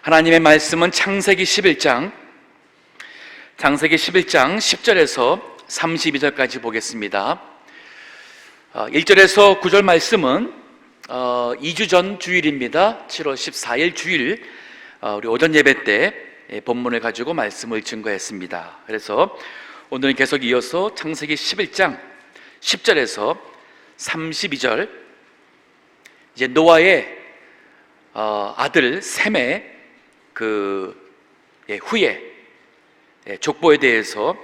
하나님의 말씀은 창세기 11장 10절에서 32절까지 보겠습니다. 1절에서 9절 말씀은 2주 전 주일입니다. 7월 14일 주일 우리 오전 예배 때 본문을 가지고 말씀을 증거했습니다. 그래서 오늘은 계속 이어서 창세기 11장 10절에서 32절, 이제 노아의 아들 셈의 후예, 족보에 대해서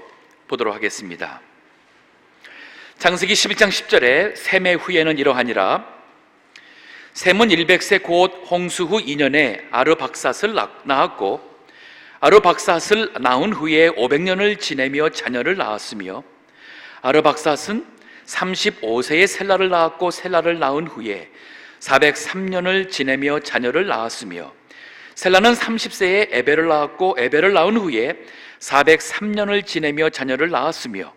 보도록 하겠습니다. 창세기 11장 10절에 셈의 후예는 이러하니라. 셈은 100세 곧 홍수 후 2년에 아르박삿을 낳았고, 아르박삿을 낳은 후에 500년을 지내며 자녀를 낳았으며, 아르박삿은 35세에 셀라를 낳았고, 셀라를 낳은 후에 403년을 지내며 자녀를 낳았으며, 셀라는 30세에 에벨을 낳았고, 에벨을 낳은 후에 403년을 지내며 자녀를 낳았으며,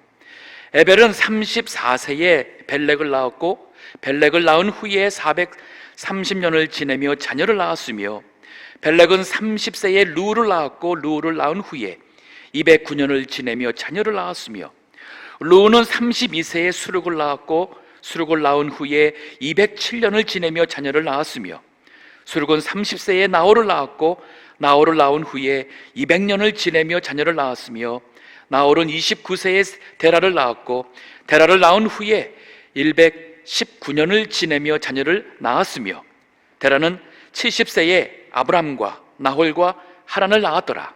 에벨은 34세에 벨렉을 낳았고, 벨렉을 낳은 후에 430년을 지내며 자녀를 낳았으며, 벨렉은 30세에 루를 낳았고, 루를 낳은 후에 209년을 지내며 자녀를 낳았으며, 루는 32세에 수룩을 낳았고, 수룩을 낳은 후에 207년을 지내며 자녀를 낳았으며, 수룩은 30세에 나홀을 낳았고, 나홀을 낳은 후에 200년을 지내며 자녀를 낳았으며, 나홀은 29세에 데라를 낳았고, 데라를 낳은 후에 119년을 지내며 자녀를 낳았으며, 데라는 70세에 아브람과 나홀과 하란을 낳았더라.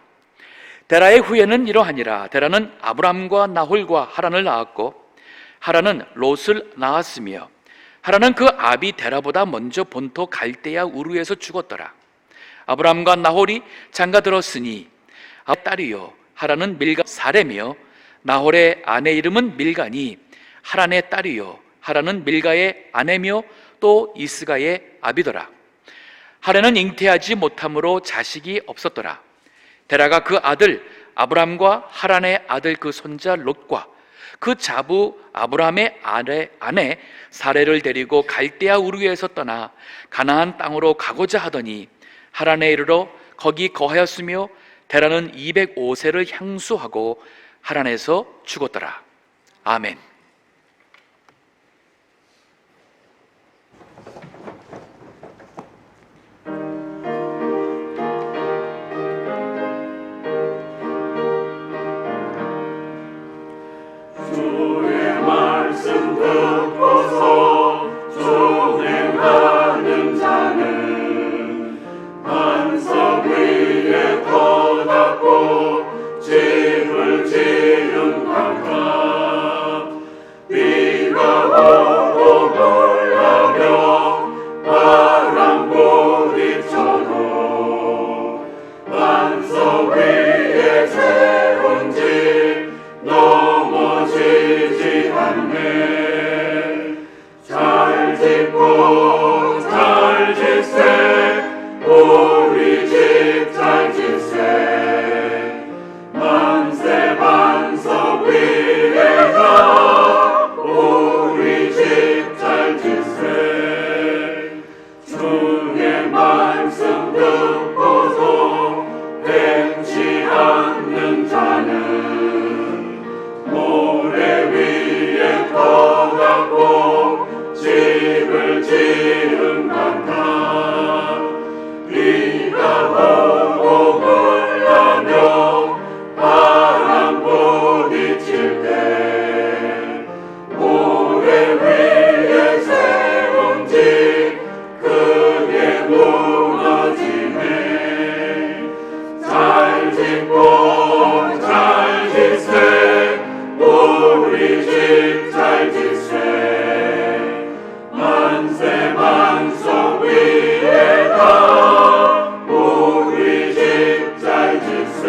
데라의 후예는 이러하니라. 데라는 아브람과 나홀과 하란을 낳았고, 하란은 롯을 낳았으며, 하란은 그 아비 데라보다 먼저 본토 갈대아 우르에서 죽었더라. 아브람과 나홀이 장가들었으니 딸이요 하란은 밀가 사레며, 나홀의 아내 이름은 밀가니 하란의 딸이요 하란은 밀가의 아내며 또 이스가의 아비더라. 하란은 잉태하지 못함으로 자식이 없었더라. 데라가 그 아들 아브람과 하란의 아들 그 손자 롯과 그 자부 아브람의 아내 사레를 데리고 갈대아 우르에서 떠나 가나안 땅으로 가고자 하더니 하란에 이르러 거기 거하였으며, 데라는 205세를 향수하고 하란에서 죽었더라. 아멘. 주의 말씀 듣고서 준행하는 자는 반석 위에 터닫고 집을 지은 강가, 비가 오고 물나며 바람 부딪혀도 반석 위에 세운 집 넘어지지 않네. 잘 짓고 잘 짓세, 우리 집 잘 짓세. 만세 반석 위에가 우리 집 잘 짓세. 주의 말씀 듣고서 행치 않는 자는 모래 위에 터닫고 집을 지은 같아. 비가 오고 물나며 바람 부딪힐 때 모래 위에 세운 집 크게 무너지네. 잘 짓고 잘 짓세, 우리 집 잘 짓세. 만세 반석 위에다 우리 집 잘 짓세.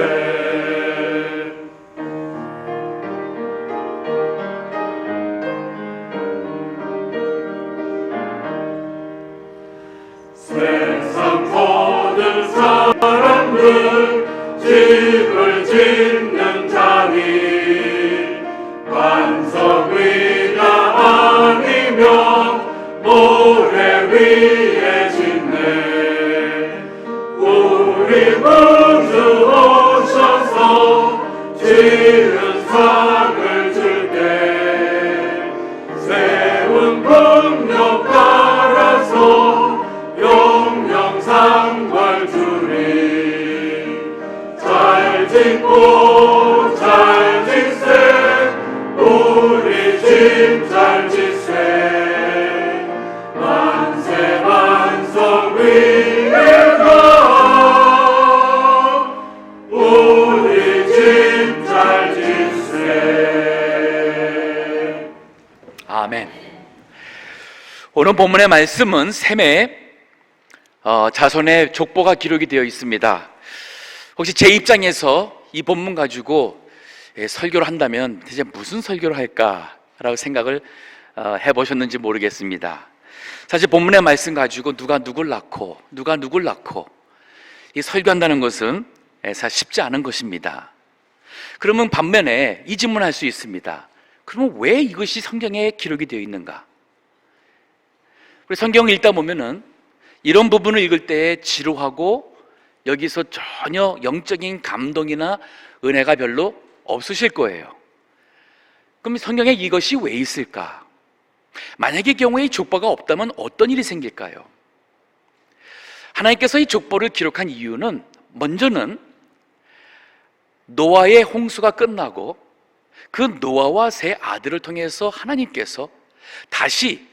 세상 모든 사람들 집을 짓는 자니 반석 위가 아니면 모래 위에 짓네. 우리 지은 상을 줄게 세운 공력 따라서 영영상벌 주리 잘 짓고 잘 짓세 우리 집 잘 짓세 만세 만성 위에서 우리 집 잘 짓세. 아멘. 오늘 본문의 말씀은 셈의 자손의 족보가 기록이 되어 있습니다. 혹시 제 입장에서 이 본문 가지고 설교를 한다면 대체 무슨 설교를 할까라고 생각을 해보셨는지 모르겠습니다. 사실 본문의 말씀 가지고 누가 누굴 낳고 이 설교한다는 것은 사실 쉽지 않은 것입니다. 그러면 반면에 이 질문을 할 수 있습니다. 그러면 왜 이것이 성경에 기록이 되어 있는가? 우리 성경을 읽다 보면은 이런 부분을 읽을 때 지루하고 여기서 전혀 영적인 감동이나 은혜가 별로 없으실 거예요. 그럼 성경에 이것이 왜 있을까? 만약의 경우에 이 족보가 없다면 어떤 일이 생길까요? 하나님께서 이 족보를 기록한 이유는 먼저는 노아의 홍수가 끝나고 그 노아와 세 아들을 통해서 하나님께서 다시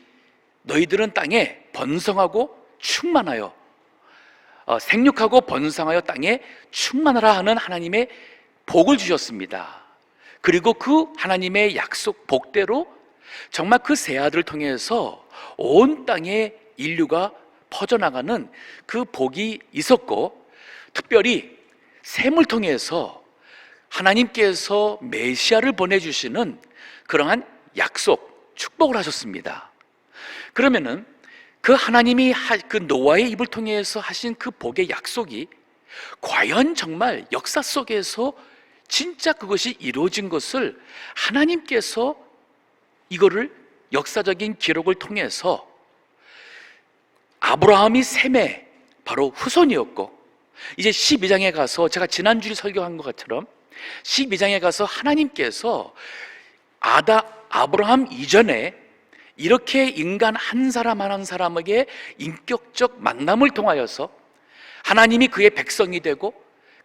너희들은 땅에 번성하고 충만하여 생육하고 번성하여 땅에 충만하라 하는 하나님의 복을 주셨습니다. 그리고 그 하나님의 약속 복대로 정말 그 세 아들을 통해서 온 땅에 인류가 퍼져나가는 그 복이 있었고, 특별히 셈을 통해서 하나님께서 메시아를 보내주시는 그러한 약속, 축복을 하셨습니다. 그러면은 그 하나님이 그 노아의 입을 통해서 하신 그 복의 약속이 과연 정말 역사 속에서 진짜 그것이 이루어진 것을 하나님께서 이거를 역사적인 기록을 통해서 아브라함이 셈의 바로 후손이었고, 이제 12장에 가서 제가 지난주에 설교한 것처럼 12장에 가서 하나님께서 아브라함 이전에 이렇게 인간 한 사람 한 사람에게 인격적 만남을 통하여서 하나님이 그의 백성이 되고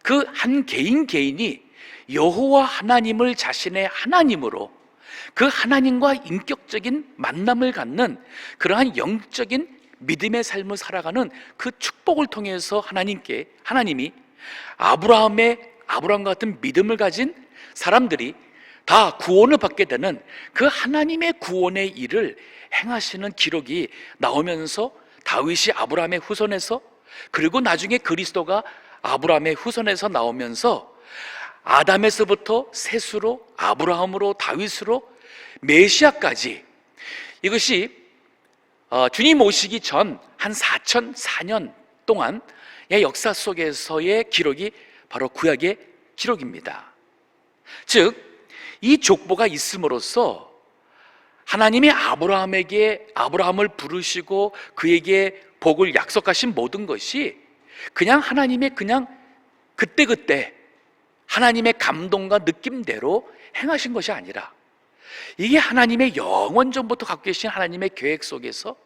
그 한 개인 개인이 여호와 하나님을 자신의 하나님으로 그 하나님과 인격적인 만남을 갖는 그러한 영적인 믿음의 삶을 살아가는 그 축복을 통해서 하나님이 아브라함과 같은 믿음을 가진 사람들이 다 구원을 받게 되는 그 하나님의 구원의 일을 행하시는 기록이 나오면서 다윗이 아브라함의 후손에서, 그리고 나중에 그리스도가 아브라함의 후손에서 나오면서 아담에서부터 셋으로 아브라함으로 다윗으로 메시아까지, 이것이 주님 오시기 전 한 4,004년 동안의 역사 속에서의 기록이 바로 구약의 기록입니다. 즉, 이 족보가 있음으로써 하나님이 아브라함을 부르시고 그에게 복을 약속하신 모든 것이 그냥 하나님의 그때그때 하나님의 감동과 느낌대로 행하신 것이 아니라 이게 하나님의 영원 전부터 갖고 계신 하나님의 계획 속에서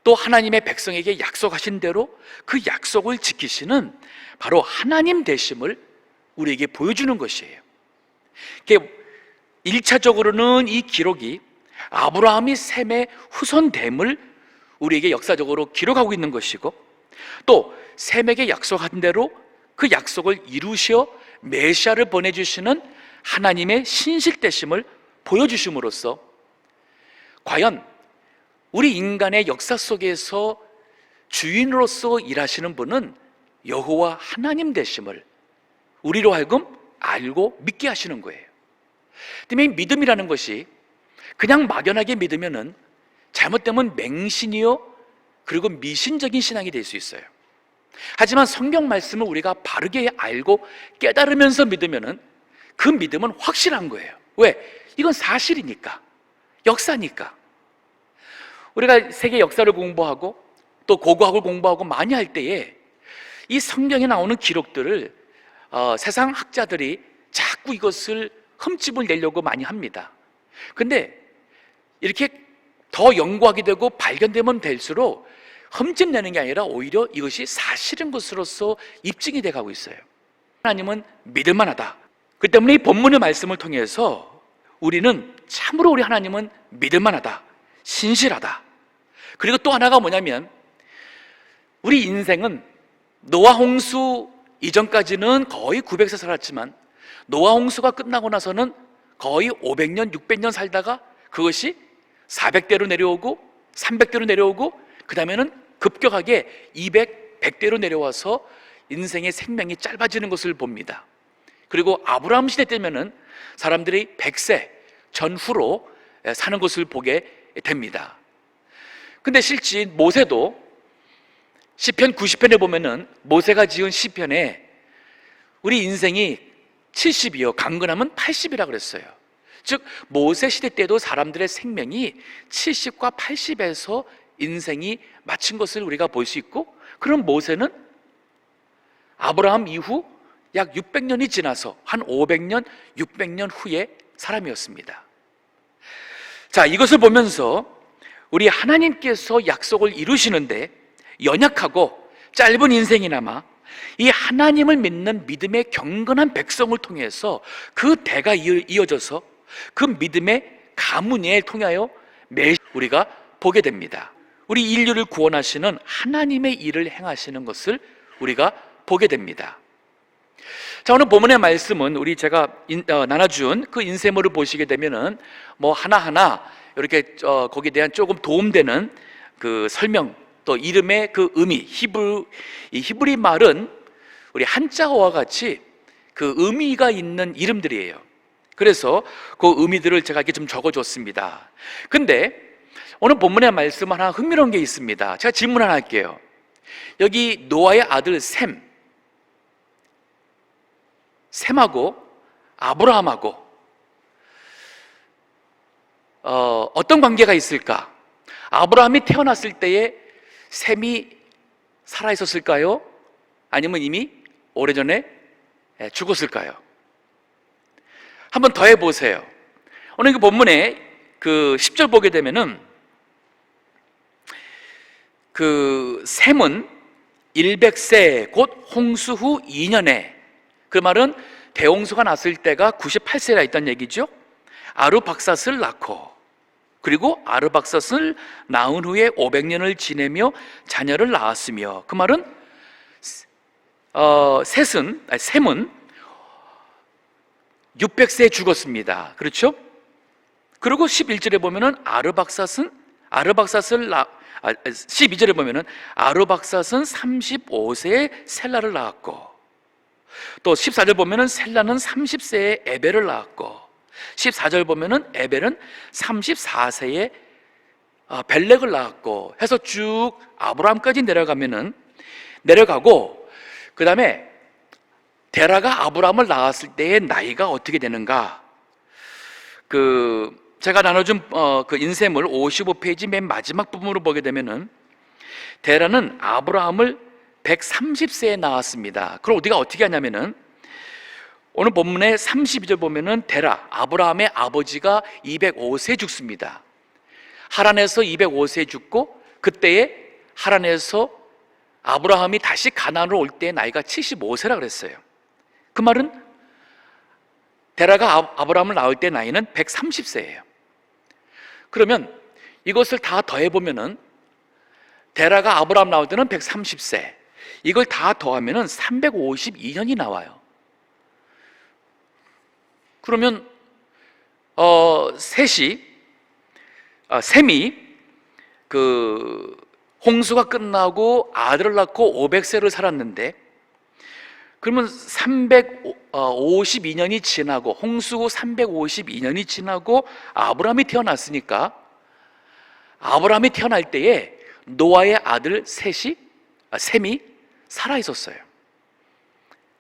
또 하나님의 백성에게 약속하신 대로 그 약속을 지키시는 바로 하나님 되심을 우리에게 보여주는 것이에요. 1차적으로는 이 기록이 아브라함이 셈의 후손됨을 우리에게 역사적으로 기록하고 있는 것이고, 또 셈에게 약속한 대로 그 약속을 이루시어 메시아를 보내주시는 하나님의 신실되심을 보여주심으로써 과연 우리 인간의 역사 속에서 주인으로서 일하시는 분은 여호와 하나님 되심을 우리로 하여금 알고 믿게 하시는 거예요. 때문에 믿음이라는 것이 그냥 막연하게 믿으면은 잘못되면 맹신이요 그리고 미신적인 신앙이 될 수 있어요. 하지만 성경 말씀을 우리가 바르게 알고 깨달으면서 믿으면은 그 믿음은 확실한 거예요. 왜? 이건 사실이니까, 역사니까. 우리가 세계 역사를 공부하고 또 고고학을 공부하고 많이 할 때에 이 성경에 나오는 기록들을 세상 학자들이 자꾸 자꾸 이것을 흠집을 내려고 많이 합니다. 근데 이렇게 더 연구하게 되고 발견되면 될수록 흠집 내는 게 아니라 오히려 이것이 사실인 것으로서 입증이 돼 가고 있어요. 하나님은 믿을 만하다. 그 때문에 이 본문의 말씀을 통해서 우리는 참으로 우리 하나님은 믿을 만하다, 신실하다. 그리고 또 하나가 뭐냐면 우리 인생은 노아 홍수 이전까지는 거의 900세 살았지만 노아 홍수가 끝나고 나서는 거의 500년, 600년 살다가 그것이 400대로 내려오고 300대로 내려오고 그 다음에는 급격하게 200, 100대로 내려와서 인생의 생명이 짧아지는 것을 봅니다. 그리고 아브라함 시대 때면은 사람들이 100세 전후로 사는 것을 보게 됩니다. 근데 실제 모세도 시편 90편에 보면은 모세가 지은 시편에 우리 인생이 70이요 강건하면 80이라 그랬어요. 즉 모세 시대 때도 사람들의 생명이 70과 80에서 인생이 마친 것을 우리가 볼 수 있고, 그럼 모세는 아브라함 이후 약 600년이 지나서 한 500년, 600년 후의 사람이었습니다. 자, 이것을 보면서 우리 하나님께서 약속을 이루시는데 연약하고 짧은 인생이나마 이 하나님을 믿는 믿음의 경건한 백성을 통해서 그 대가 이어져서 그 믿음의 가문에 통하여 매일 우리가 보게 됩니다. 우리 인류를 구원하시는 하나님의 일을 행하시는 것을 우리가 보게 됩니다. 자, 오늘 본문의 말씀은 우리 제가 나눠준 그 인쇄물을 보시게 되면은 뭐 하나하나 이렇게 거기에 대한 조금 도움되는 그 설명, 또 이름의 그 의미, 이 히브리 말은 우리 한자어와 같이 그 의미가 있는 이름들이에요. 그래서 그 의미들을 제가 이렇게 좀 적어줬습니다. 근데 오늘 본문의 말씀 하나 흥미로운 게 있습니다. 제가 질문 하나 할게요. 여기 노아의 아들 셈하고 아브라함하고 어떤 관계가 있을까? 아브라함이 태어났을 때에 셈이 살아있었을까요? 아니면 이미 오래전에 죽었을까요? 한번 더 해보세요. 오늘 그 본문에 그 10절 보게 되면은 그 셈은 100세 곧 홍수 후 2년에, 그 말은 대홍수가 났을 때가 98세라 있다는 얘기죠. 아르박삿을 낳고, 그리고 아르박삿을 낳은 후에 500년을 지내며 자녀를 낳았으며, 그 말은 셈은 600세에 죽었습니다. 그렇죠? 그리고 11절에 보면은 12절에 보면은 아르박삿은 35세에 셀라를 낳았고, 또 14절 보면은 셀라는 30세에 에벨을 낳았고, 14절 보면은 에벨은 34세에 벨렉을 낳았고 해서 쭉 아브라함까지 내려가고, 그 다음에 데라가 아브라함을 낳았을 때의 나이가 어떻게 되는가? 제가 나눠준 그 인쇄물 55페이지 맨 마지막 부분으로 보게 되면은 데라는 아브라함을 130세에 낳았습니다. 그럼 우리가 어떻게 하냐면은 오늘 본문의 32절 보면은 데라, 아브라함의 아버지가 205세에 죽습니다. 하란에서 205세에 죽고, 그때에 하란에서 아브라함이 다시 가나안으로 올 때의 나이가 75세라 그랬어요. 그 말은 데라가 아브라함을 낳을 때 나이는 130세예요. 그러면 이것을 다 더해보면은 데라가 아브라함 나올 때는 130세, 이걸 다 더하면은 352년이 나와요. 그러면 셈이 그 홍수가 끝나고 아들을 낳고 500세를 살았는데, 그러면 352년이 지나고 홍수 후 352년이 지나고 아브라함이 태어났으니까 아브라함이 태어날 때에 노아의 아들 셈이 살아 있었어요.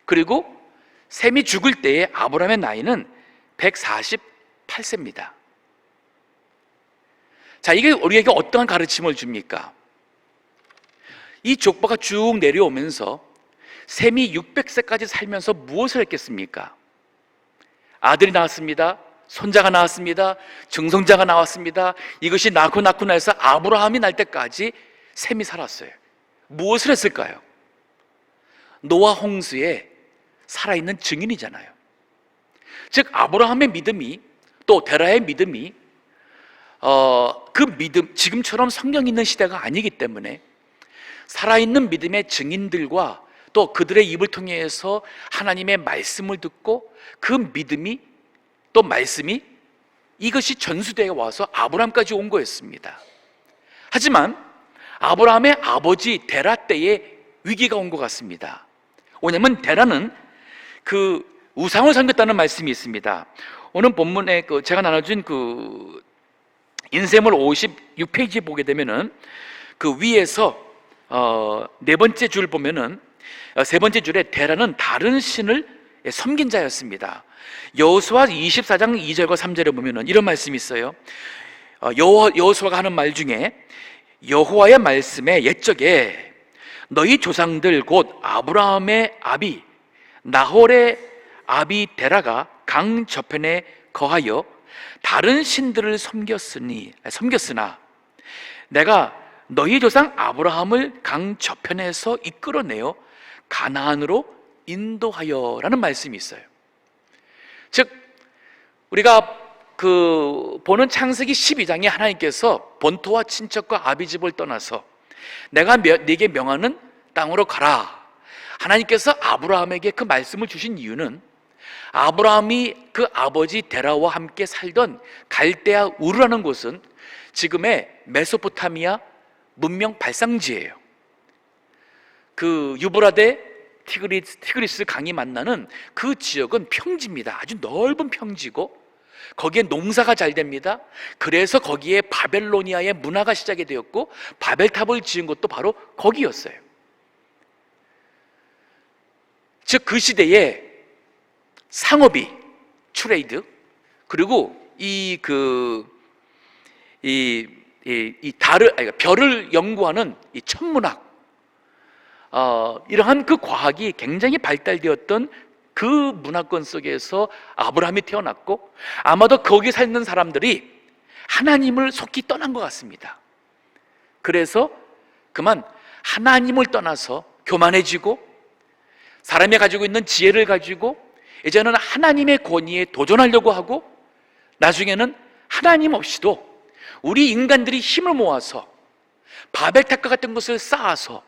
그리고 셈이 죽을 때에 아브라함의 나이는 148세입니다. 자, 이게 우리에게 어떠한 가르침을 줍니까? 이 족보가 쭉 내려오면서 셈이 600세까지 살면서 무엇을 했겠습니까? 아들이 나왔습니다. 손자가 나왔습니다. 증손자가 나왔습니다. 이것이 낳고 나서 아브라함이 날 때까지 셈이 살았어요. 무엇을 했을까요? 노아 홍수에 살아있는 증인이잖아요. 즉 아브라함의 믿음이, 또 데라의 믿음이 그 믿음, 지금처럼 성경 있는 시대가 아니기 때문에 살아있는 믿음의 증인들과 또 그들의 입을 통해서 하나님의 말씀을 듣고 그 믿음이, 또 말씀이, 이것이 전수되어 와서 아브라함까지 온 거였습니다. 하지만 아브라함의 아버지 데라 때에 위기가 온 것 같습니다. 왜냐하면 데라는 그 우상을 섬겼다는 말씀이 있습니다. 오늘 본문에 제가 나눠준 인쇄물 56페이지 보게 되면은 그 위에서 네 번째 줄 보면은 세 번째 줄에 데라는 다른 신을 섬긴 자였습니다. 여호수아 24장 2절과 3절에 보면은 이런 말씀이 있어요. 여호수아가 하는 말 중에 여호와의 말씀에 옛적에 너희 조상들 곧 아브라함의 아비 나홀의 아비 데라가 강 저편에 거하여 다른 신들을 섬겼으나 내가 너희 조상 아브라함을 강 저편에서 이끌어내어 가나안으로 인도하여라는 말씀이 있어요. 즉 우리가 보는 창세기 12장에 하나님께서 본토와 친척과 아비집을 떠나서 내가 네게 명하는 땅으로 가라, 하나님께서 아브라함에게 그 말씀을 주신 이유는 아브라함이 그 아버지 데라와 함께 살던 갈대아 우르라는 곳은 지금의 메소포타미아 문명 발상지예요. 그 유브라데 티그리스 강이 만나는 그 지역은 평지입니다. 아주 넓은 평지고 거기에 농사가 잘 됩니다. 그래서 거기에 바벨로니아의 문화가 시작이 되었고 바벨탑을 지은 것도 바로 거기였어요. 즉 그 시대에 상업이, 트레이드, 그리고 별을 연구하는 이 천문학, 이러한 그 과학이 굉장히 발달되었던 그 문화권 속에서 아브라함이 태어났고, 아마도 거기 살는 사람들이 하나님을 속히 떠난 것 같습니다. 그래서 그만 하나님을 떠나서 교만해지고 사람이 가지고 있는 지혜를 가지고 이제는 하나님의 권위에 도전하려고 하고, 나중에는 하나님 없이도 우리 인간들이 힘을 모아서 바벨탑과 같은 것을 쌓아서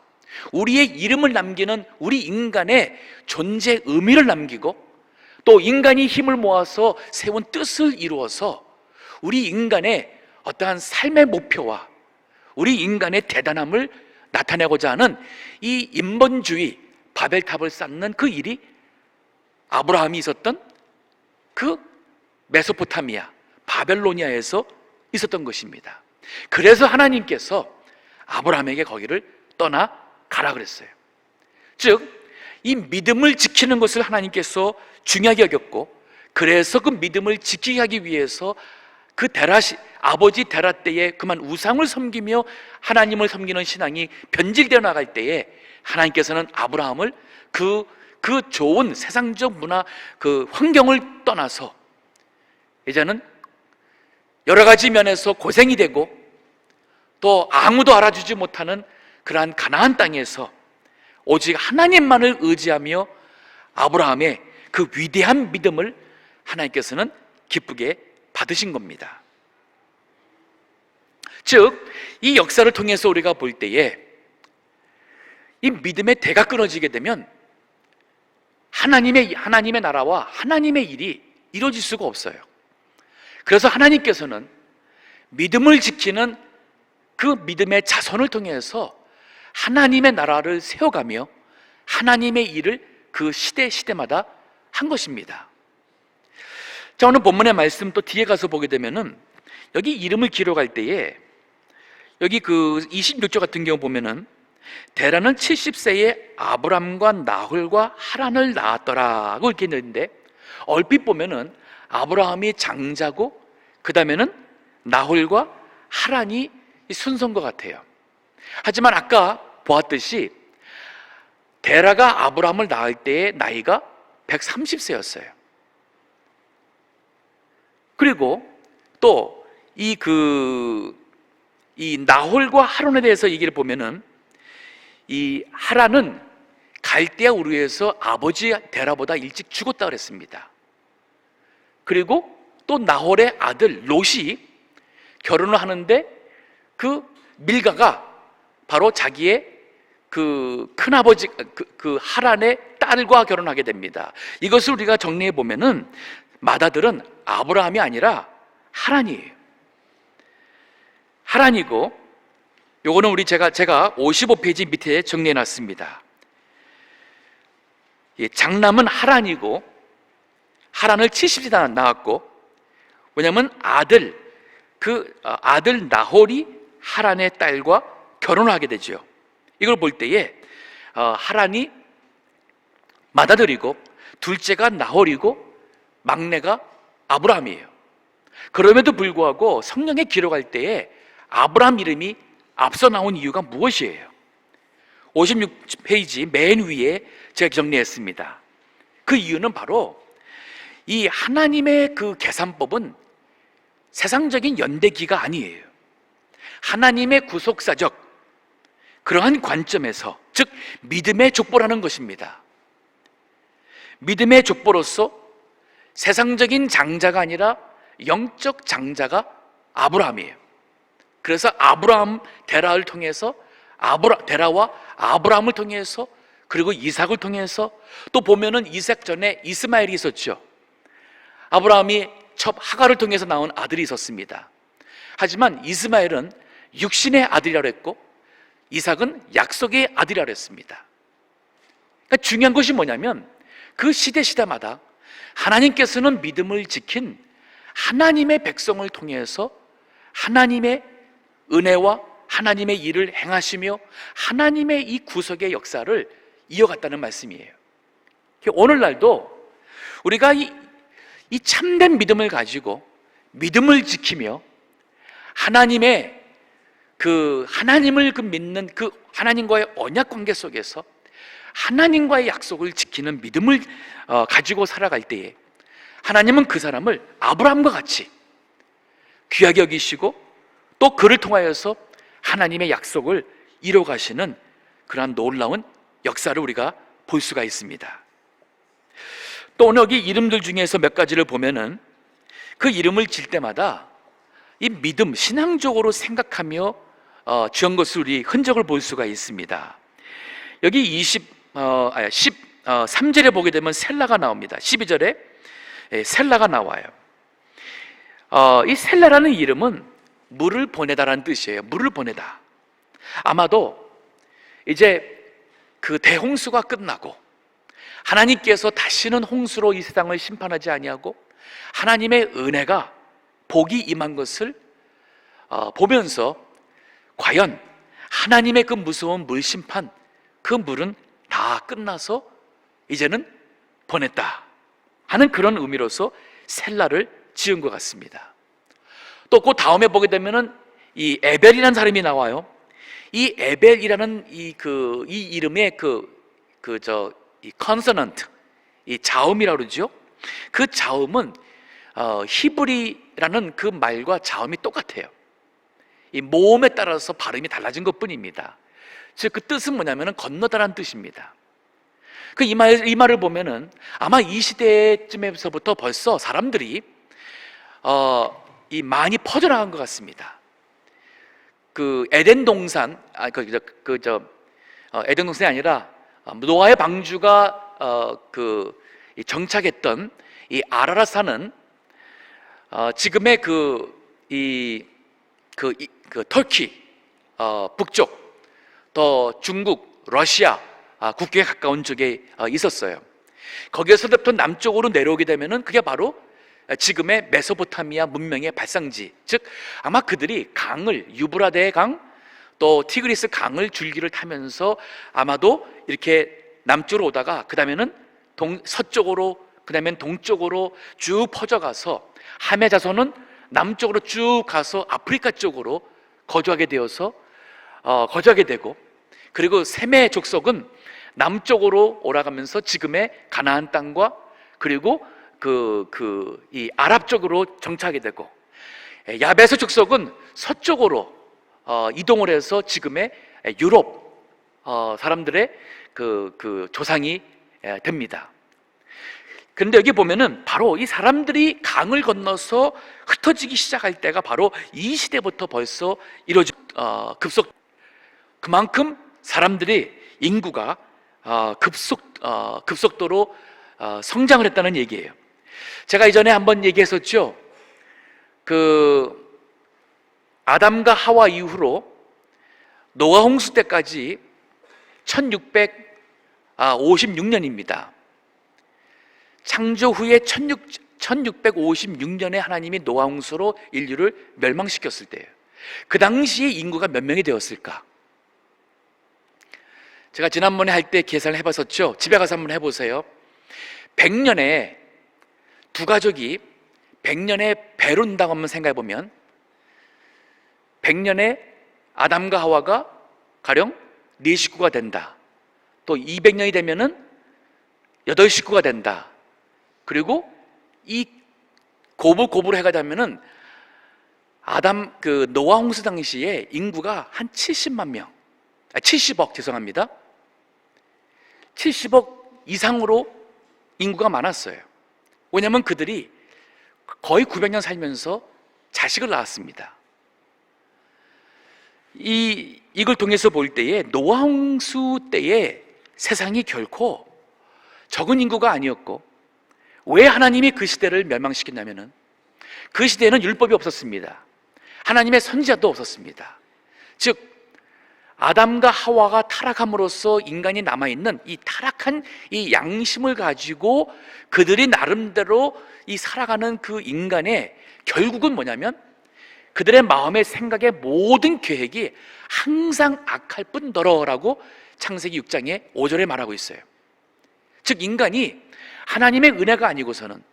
우리의 이름을 남기는 우리 인간의 존재 의미를 남기고, 또 인간이 힘을 모아서 세운 뜻을 이루어서 우리 인간의 어떠한 삶의 목표와 우리 인간의 대단함을 나타내고자 하는 이 인본주의 바벨탑을 쌓는 그 일이 아브라함이 있었던 그 메소포타미아 바벨로니아에서 있었던 것입니다. 그래서 하나님께서 아브라함에게 거기를 떠나 가라 그랬어요. 즉 이 믿음을 지키는 것을 하나님께서 중요하게 여겼고, 그래서 그 믿음을 지키게 하기 위해서 그 아버지 데라 때에 그만 우상을 섬기며 하나님을 섬기는 신앙이 변질되어 나갈 때에 하나님께서는 아브라함을 그 좋은 세상적 문화, 그 환경을 떠나서 이제는 여러 가지 면에서 고생이 되고 또 아무도 알아주지 못하는 그러한 가나안 땅에서 오직 하나님만을 의지하며 아브라함의 그 위대한 믿음을 하나님께서는 기쁘게 받으신 겁니다. 즉 이 역사를 통해서 우리가 볼 때에 이 믿음의 대가 끊어지게 되면 하나님의 나라와 하나님의 일이 이루어질 수가 없어요. 그래서 하나님께서는 믿음을 지키는 그 믿음의 자손을 통해서 하나님의 나라를 세워가며 하나님의 일을 그 시대마다 한 것입니다. 자, 오늘 본문의 말씀 또 뒤에 가서 보게 되면은 여기 이름을 기록할 때에 여기 그 26절 같은 경우 보면은 데라는 70세에 아브람과 나홀과 하란을 낳았더라고 이렇게 있는데, 얼핏 보면은 아브라함이 장자고 그 다음에는 나홀과 하란이 순서인 것 같아요. 하지만 아까 보았듯이 데라가 아브라함을 낳을 때의 나이가 130세였어요. 그리고 또 이 나홀과 하론에 대해서 얘기를 보면은, 이 하란은 갈대아 우르에서 아버지 데라보다 일찍 죽었다 그랬습니다. 그리고 또 나홀의 아들 롯이 결혼을 하는데 그 밀가가 바로 자기의 그 큰아버지 그 하란의 딸과 결혼하게 됩니다. 이것을 우리가 정리해 보면은 맏아들은 아브라함이 아니라 하란이에요. 하란이고, 요거는 제가 55페이지 밑에 정리해 놨습니다. 장남은 하란이고, 하란을 70세 낳았고, 왜냐하면 아들 나홀이 하란의 딸과 결혼을 하게 되죠. 이걸 볼 때에 하란이 맏아들이고, 둘째가 나홀이고, 막내가 아브라함이에요. 그럼에도 불구하고 성경에 기록할 때에 아브라함 이름이 앞서 나온 이유가 무엇이에요? 56페이지 맨 위에 제가 정리했습니다. 그 이유는 바로 이 하나님의 그 계산법은 세상적인 연대기가 아니에요. 하나님의 구속사적 그러한 관점에서, 즉 믿음의 족보라는 것입니다. 믿음의 족보로서 세상적인 장자가 아니라 영적 장자가 아브라함이에요. 그래서 아브라함 데라를 통해서 데라와 아브라함을 통해서, 그리고 이삭을 통해서, 또 보면은 이삭 전에 이스마엘이 있었죠. 아브라함이 첫 하갈을 통해서 나온 아들이 있었습니다. 하지만 이스마엘은 육신의 아들이라고 했고, 이삭은 약속의 아들이라고 했습니다. 그러니까 중요한 것이 뭐냐면, 그 시대마다 하나님께서는 믿음을 지킨 하나님의 백성을 통해서 하나님의 은혜와 하나님의 일을 행하시며 하나님의 이 구속의 역사를 이어갔다는 말씀이에요. 오늘날도 우리가 이 참된 믿음을 가지고 믿음을 지키며 하나님을 믿는 그 하나님과의 언약 관계 속에서 하나님과의 약속을 지키는 믿음을 가지고 살아갈 때에 하나님은 그 사람을 아브라함과 같이 귀하게 여기시고, 또 그를 통하여서 하나님의 약속을 이뤄가시는 그러한 놀라운 역사를 우리가 볼 수가 있습니다. 또 오늘 여기 이름들 중에서 몇 가지를 보면은 그 이름을 질 때마다 이 믿음, 신앙적으로 생각하며 지은 것을 우리 흔적을 볼 수가 있습니다. 여기 13절에 보게 되면 셀라가 나옵니다. 12절에 셀라가 나와요. 이 셀라라는 이름은 물을 보내다라는 뜻이에요. 물을 보내다. 아마도 이제 그 대홍수가 끝나고 하나님께서 다시는 홍수로 이 세상을 심판하지 아니하고 하나님의 은혜가 복이 임한 것을 보면서, 과연 하나님의 그 무서운 물 심판, 그 물은 다 끝나서 이제는 보냈다 하는 그런 의미로서 셀라를 지은 것 같습니다. 또 그 다음에 보게 되면은 이 에벨이라는 사람이 나와요. 이 에벨이라는 이 이름의 이 컨소넌트, 이 자음이라고 그러죠. 그 자음은 히브리라는 그 말과 자음이 똑같아요. 이 모음에 따라서 발음이 달라진 것뿐입니다. 즉 그 뜻은 뭐냐면은 건너다라는 뜻입니다. 이 말을 보면은 아마 이 시대쯤에서부터 벌써 사람들이 많이 퍼져나간 것 같습니다. 그 에덴 동산, 에덴 동산이 아니라 노아의 방주가 정착했던 이 아라랏산은 지금의 터키 북쪽, 또 중국, 러시아 국경에 가까운 쪽에 있었어요. 거기에서부터 남쪽으로 내려오게 되면은 그게 바로 지금의 메소포타미아 문명의 발상지, 즉 아마 그들이 강을, 유브라데 강, 또 티그리스 강을 줄기를 타면서 아마도 이렇게 남쪽으로 오다가 그 다음에는 서쪽으로, 그 다음엔 동쪽으로 쭉 퍼져가서 함의 자손은 남쪽으로 쭉 가서 아프리카 쪽으로 거주하게 되고, 그리고 셈의 족속은 남쪽으로 올라가면서 지금의 가나안 땅과 그리고 이 아랍 쪽으로 정착하게 되고, 야베스 족속은 서쪽으로 이동을 해서 지금의 유럽 사람들의 그 조상이 됩니다. 그런데 여기 보면은 바로 이 사람들이 강을 건너서 흩어지기 시작할 때가 바로 이 시대부터 벌써 이루어진 그만큼 사람들이 인구가 급속도로 성장을 했다는 얘기예요. 제가 이전에 한번 얘기했었죠. 아담과 하와 이후로 노아 홍수 때까지 1656년입니다. 창조 후에 1656년에 하나님이 노아 홍수로 인류를 멸망시켰을 때예요. 그 당시에 인구가 몇 명이 되었을까? 제가 지난번에 할 때 계산을 해봤었죠. 집에 가서 한번 해보세요. 100년에 두 가족이 100년에 배로 온다고 한번 생각해보면 100년에 아담과 하와가 가령 4식구가 된다. 또 200년이 되면은 8식구가 된다. 그리고 이 고부고부로 해가 되면은 노아 홍수 당시에 인구가 한 70만 명, 70억 죄송합니다. 70억 이상으로 인구가 많았어요. 왜냐하면 그들이 거의 900년 살면서 자식을 낳았습니다. 이걸 통해서 볼 때에 노아 홍수 때에 세상이 결코 적은 인구가 아니었고, 왜 하나님이 그 시대를 멸망시켰냐면은 그 시대에는 율법이 없었습니다. 하나님의 선지자도 없었습니다. 즉 아담과 하와가 타락함으로써 인간이 남아있는 이 타락한 이 양심을 가지고 그들이 나름대로 이 살아가는 그 인간의 결국은 뭐냐면 그들의 마음의 생각의 모든 계획이 항상 악할 뿐더러라고 창세기 6장의 5절에 말하고 있어요. 즉 인간이 하나님의 은혜가 아니고서는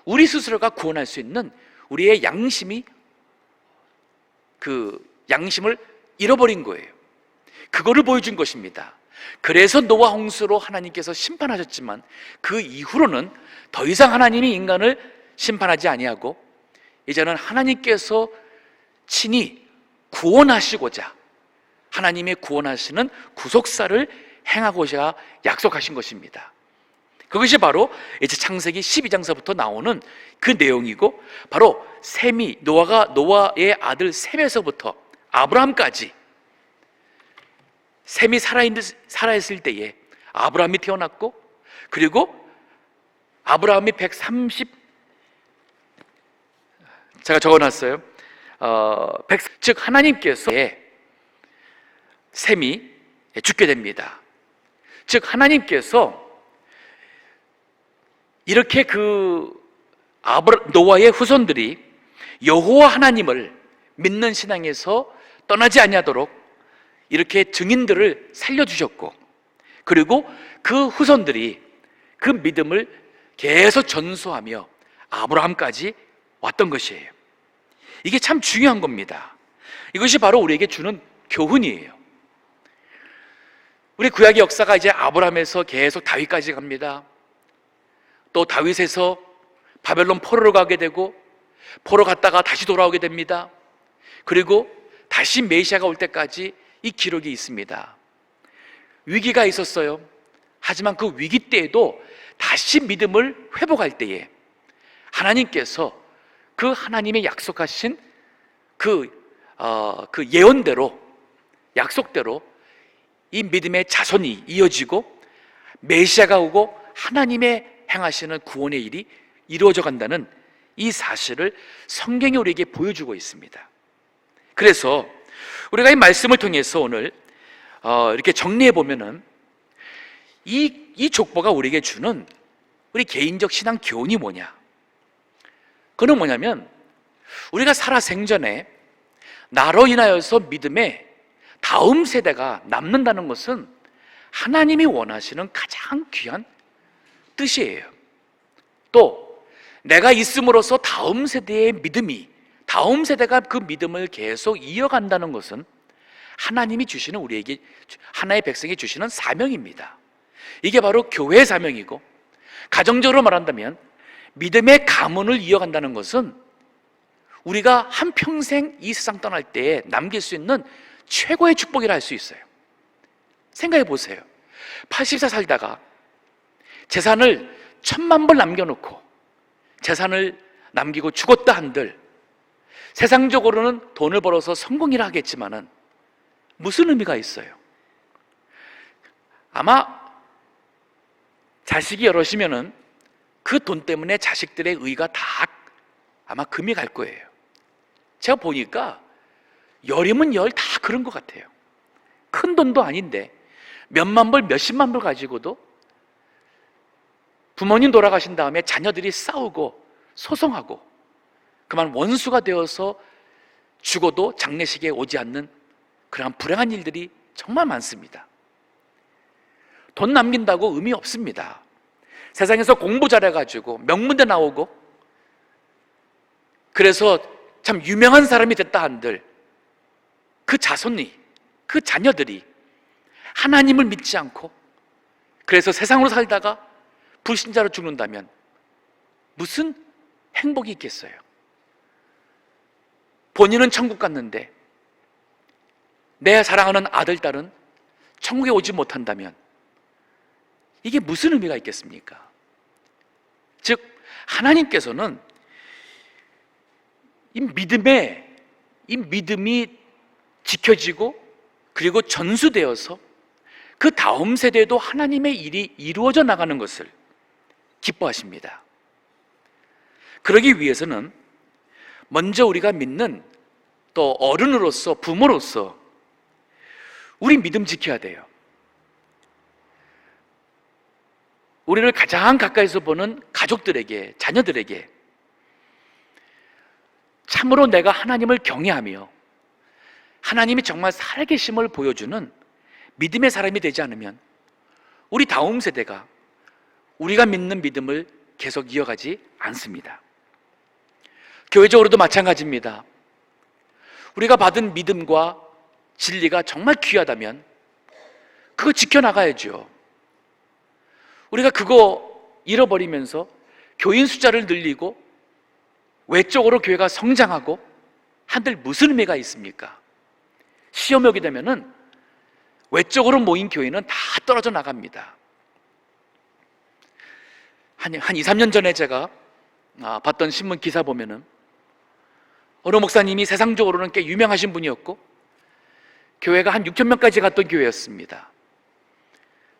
우리 스스로가 구원할 수 있는 우리의 양심을 잃어버린 거예요. 그거를 보여준 것입니다. 그래서 노아 홍수로 하나님께서 심판하셨지만 그 이후로는 더 이상 하나님이 인간을 심판하지 아니하고 이제는 하나님께서 친히 구원하시고자 하나님의 구원하시는 구속사를 행하고자 약속하신 것입니다. 그것이 바로 이제 창세기 12장서부터 나오는 그 내용이고, 바로 노아의 아들 셈에서부터 아브라함까지, 셈이 살아있을 때에 아브라함이 태어났고, 그리고 아브라함이 제가 적어놨어요. 즉 하나님께서 셈이 죽게 됩니다. 즉 하나님께서 이렇게 노아의 후손들이 여호와 하나님을 믿는 신앙에서 떠나지 아니하도록 이렇게 증인들을 살려주셨고, 그리고 그 후손들이 그 믿음을 계속 전수하며 아브라함까지 왔던 것이에요. 이게 참 중요한 겁니다. 이것이 바로 우리에게 주는 교훈이에요. 우리 구약의 역사가 이제 아브라함에서 계속 다윗까지 갑니다. 또 다윗에서 바벨론 포로로 가게 되고, 포로 갔다가 다시 돌아오게 됩니다. 그리고 다시 메시아가 올 때까지 이 기록이 있습니다. 위기가 있었어요. 하지만 그 위기 때에도 다시 믿음을 회복할 때에 하나님께서 그 하나님의 약속하신 그 예언대로, 약속대로 이 믿음의 자손이 이어지고 메시아가 오고 하나님의 행하시는 구원의 일이 이루어져 간다는 이 사실을 성경이 우리에게 보여주고 있습니다. 그래서 우리가 이 말씀을 통해서 오늘 이렇게 정리해 보면은 이 족보가 우리에게 주는 우리 개인적 신앙 교훈이 뭐냐? 그건 뭐냐면 우리가 살아 생전에 나로 인하여서 믿음의 다음 세대가 남는다는 것은 하나님이 원하시는 가장 귀한 뜻이에요. 또 내가 있음으로써 다음 세대의 믿음이, 다음 세대가 그 믿음을 계속 이어간다는 것은 하나님이 주시는, 우리에게 하나의 백성이 주시는 사명입니다. 이게 바로 교회의 사명이고, 가정적으로 말한다면 믿음의 가문을 이어간다는 것은 우리가 한평생 이 세상 떠날 때에 남길 수 있는 최고의 축복이라 할 수 있어요. 생각해 보세요. 80세 살다가 재산을 1,000만 불 남겨놓고 재산을 남기고 죽었다 한들 세상적으로는 돈을 벌어서 성공이라 하겠지만은 무슨 의미가 있어요? 아마 자식이 여럿이면은 그 돈 때문에 자식들의 의가 다 아마 금이 갈 거예요. 제가 보니까 열이면 열 다 그런 것 같아요. 큰 돈도 아닌데 몇만 불, 몇십만 불 가지고도 부모님 돌아가신 다음에 자녀들이 싸우고 소송하고 그만 원수가 되어서 죽어도 장례식에 오지 않는 그런 불행한 일들이 정말 많습니다. 돈 남긴다고 의미 없습니다. 세상에서 공부 잘해가지고 명문대 나오고 그래서 참 유명한 사람이 됐다 한들 그 자손이, 그 자녀들이 하나님을 믿지 않고 그래서 세상으로 살다가 불신자로 죽는다면 무슨 행복이 있겠어요? 본인은 천국 갔는데 내 사랑하는 아들, 딸은 천국에 오지 못한다면 이게 무슨 의미가 있겠습니까? 즉 하나님께서는 이 믿음이 지켜지고 그리고 전수되어서 그 다음 세대에도 하나님의 일이 이루어져 나가는 것을 기뻐하십니다. 그러기 위해서는 먼저 우리가 믿는 또 어른으로서 부모로서 우리 믿음 지켜야 돼요. 우리를 가장 가까이서 보는 가족들에게, 자녀들에게 참으로 내가 하나님을 경외하며 하나님이 정말 살아계심을 보여주는 믿음의 사람이 되지 않으면 우리 다음 세대가 우리가 믿는 믿음을 계속 이어가지 않습니다. 교회적으로도 마찬가지입니다. 우리가 받은 믿음과 진리가 정말 귀하다면 그거 지켜나가야죠. 우리가 그거 잃어버리면서 교인 숫자를 늘리고 외적으로 교회가 성장하고 한들 무슨 의미가 있습니까? 시험이 오게 되면은 외적으로 모인 교회는 다 떨어져 나갑니다. 한 2, 3년 전에 제가 봤던 신문 기사 보면은 어느 목사님이 세상적으로는 꽤 유명하신 분이었고 교회가 한 6천 명까지 갔던 교회였습니다.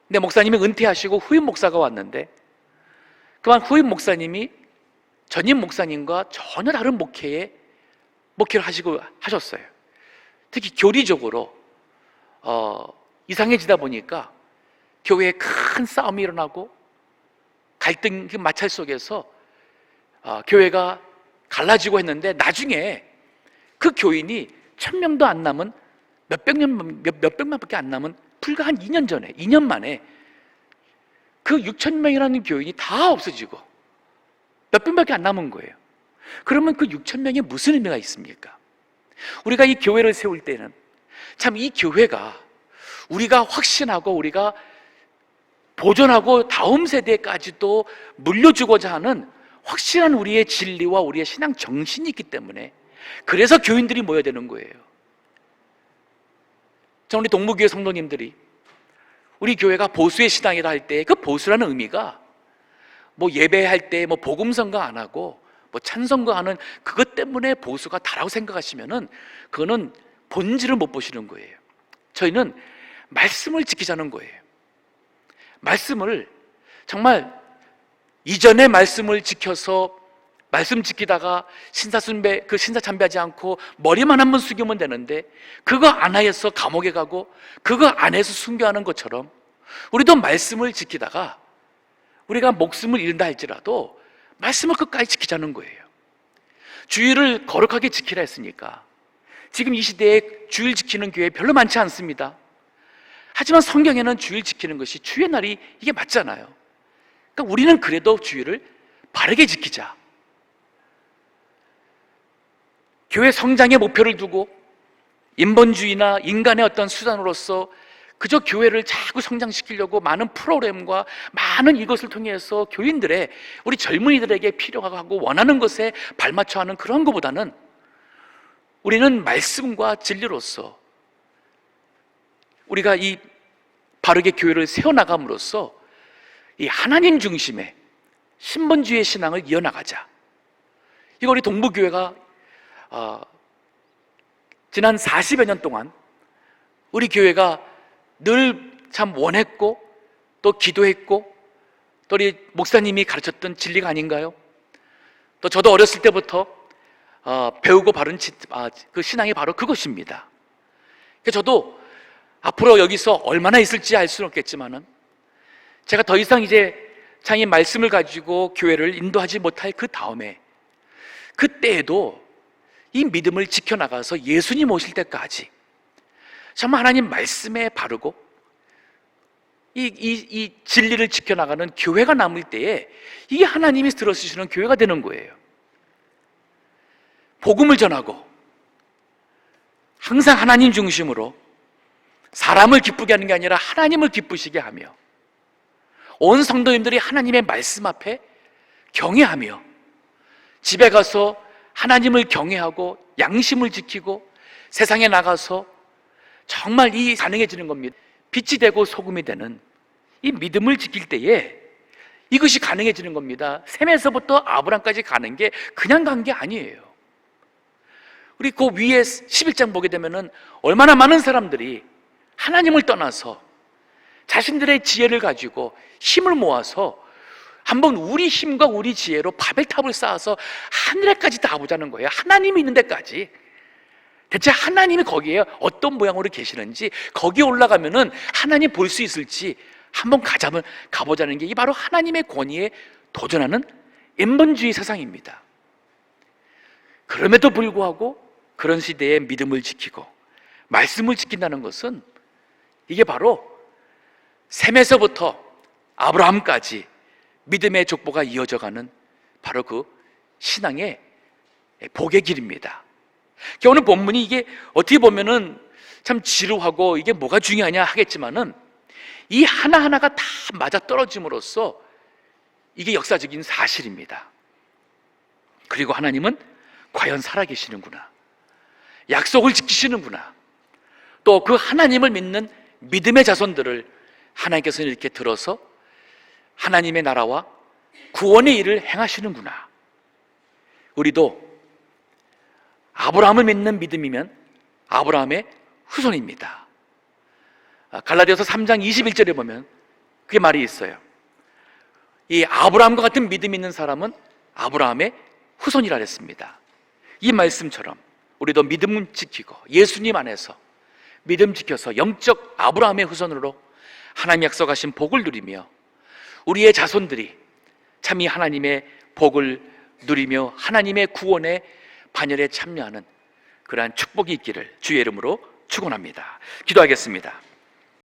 근데 목사님이 은퇴하시고 후임 목사가 왔는데 그만 후임 목사님이 전임 목사님과 전혀 다른 목회를 하셨어요. 특히 교리적으로 이상해지다 보니까 교회에 큰 싸움이 일어나고 갈등 그 마찰 속에서 교회가 갈라지고 했는데 나중에 그 교인이 1,000명도 안 남은 몇백명밖에 안 남은 불과 한 2년 전에 2년 만에 그 6,000명이라는 교인이 다 없어지고 몇백명밖에 안 남은 거예요. 그러면 그 6,000명에 무슨 의미가 있습니까? 우리가 이 교회를 세울 때는 참 이 교회가 우리가 확신하고 우리가 보존하고 다음 세대까지도 물려주고자 하는 확실한 우리의 진리와 우리의 신앙 정신이 있기 때문에 그래서 교인들이 모여야 되는 거예요. 우리 동무교회 성도님들이 우리 교회가 보수의 신앙이라 할 때 그 보수라는 의미가 뭐 예배할 때 뭐 복음성가 안 하고 뭐 찬송가 하는 그것 때문에 보수가 다라고 생각하시면은 그거는 본질을 못 보시는 거예요. 저희는 말씀을 지키자는 거예요. 말씀을 정말 이전의 말씀을 지켜서 말씀 지키다가 신사 참배하지 않고 머리만 한번 숙이면 되는데 그거 안 해서 감옥에 가고 그거 안 해서 순교하는 것처럼 우리도 말씀을 지키다가 우리가 목숨을 잃는다 할지라도 말씀을 끝까지 지키자는 거예요. 주일을 거룩하게 지키라 했으니까 지금 이 시대에 주일 지키는 교회 별로 많지 않습니다. 하지만 성경에는 주일 지키는 것이 주의 날이 이게 맞잖아요. 그러니까 우리는 그래도 주일을 바르게 지키자. 교회 성장의 목표를 두고 인본주의나 인간의 어떤 수단으로서 그저 교회를 자꾸 성장시키려고 많은 프로그램과 많은 이것을 통해서 교인들의, 우리 젊은이들에게 필요하고 원하는 것에 발맞춰 하는 그런 것보다는 우리는 말씀과 진리로서 우리가 이 바르게 교회를 세워나감으로써 이 하나님 중심의 신본주의 신앙을 이어나가자. 이거 우리 동부교회가 지난 40여 년 동안 우리 교회가 늘 참 원했고 또 기도했고 또 우리 목사님이 가르쳤던 진리가 아닌가요? 또 저도 어렸을 때부터 배우고 바른 그 신앙이 바로 그것입니다. 그래서 저도 앞으로 여기서 얼마나 있을지 알 수는 없겠지만은 제가 더 이상 이제 창의 말씀을 가지고 교회를 인도하지 못할 그 다음에, 그때에도 이 믿음을 지켜나가서 예수님 오실 때까지 정말 하나님 말씀에 바르고 이 진리를 지켜나가는 교회가 남을 때에 이게 하나님이 들어주시는 교회가 되는 거예요. 복음을 전하고 항상 하나님 중심으로 사람을 기쁘게 하는 게 아니라 하나님을 기쁘시게 하며 온 성도님들이 하나님의 말씀 앞에 경외하며 집에 가서 하나님을 경외하고 양심을 지키고 세상에 나가서 정말 이 가능해지는 겁니다. 빛이 되고 소금이 되는 이 믿음을 지킬 때에 이것이 가능해지는 겁니다. 셈에서부터 아브람까지 가는 게 그냥 간 게 아니에요. 우리 그 위에 11장 보게 되면은 얼마나 많은 사람들이 하나님을 떠나서 자신들의 지혜를 가지고 힘을 모아서 한번 우리 힘과 우리 지혜로 바벨탑을 쌓아서 하늘에까지 다 보자는 거예요. 하나님이 있는 데까지. 대체 하나님이 거기에 어떤 모양으로 계시는지, 거기에 올라가면은 하나님 볼 수 있을지 한번 가보자는 게, 이게 바로 하나님의 권위에 도전하는 인본주의 세상입니다. 그럼에도 불구하고 그런 시대에 믿음을 지키고 말씀을 지킨다는 것은 이게 바로 셈에서부터 아브라함까지 믿음의 족보가 이어져가는 바로 그 신앙의 복의 길입니다. 오늘 본문이 이게 어떻게 보면은 참 지루하고 이게 뭐가 중요하냐 하겠지만은 이 하나하나가 다 맞아 떨어짐으로써 이게 역사적인 사실입니다. 그리고 하나님은 과연 살아계시는구나, 약속을 지키시는구나, 또 그 하나님을 믿는 믿음의 자손들을 하나님께서는 이렇게 들어서 하나님의 나라와 구원의 일을 행하시는구나. 우리도 아브라함을 믿는 믿음이면 아브라함의 후손입니다. 갈라디아서 3장 21절에 보면 그게 말이 있어요. 이 아브라함과 같은 믿음 있는 사람은 아브라함의 후손이라 했습니다. 이 말씀처럼 우리도 믿음 지키고 예수님 안에서 믿음 지켜서 영적 아브라함의 후손으로 하나님 약속하신 복을 누리며 우리의 자손들이 참 이 하나님의 복을 누리며 하나님의 구원의 반열에 참여하는 그러한 축복이 있기를 주의 이름으로 축원합니다. 기도하겠습니다.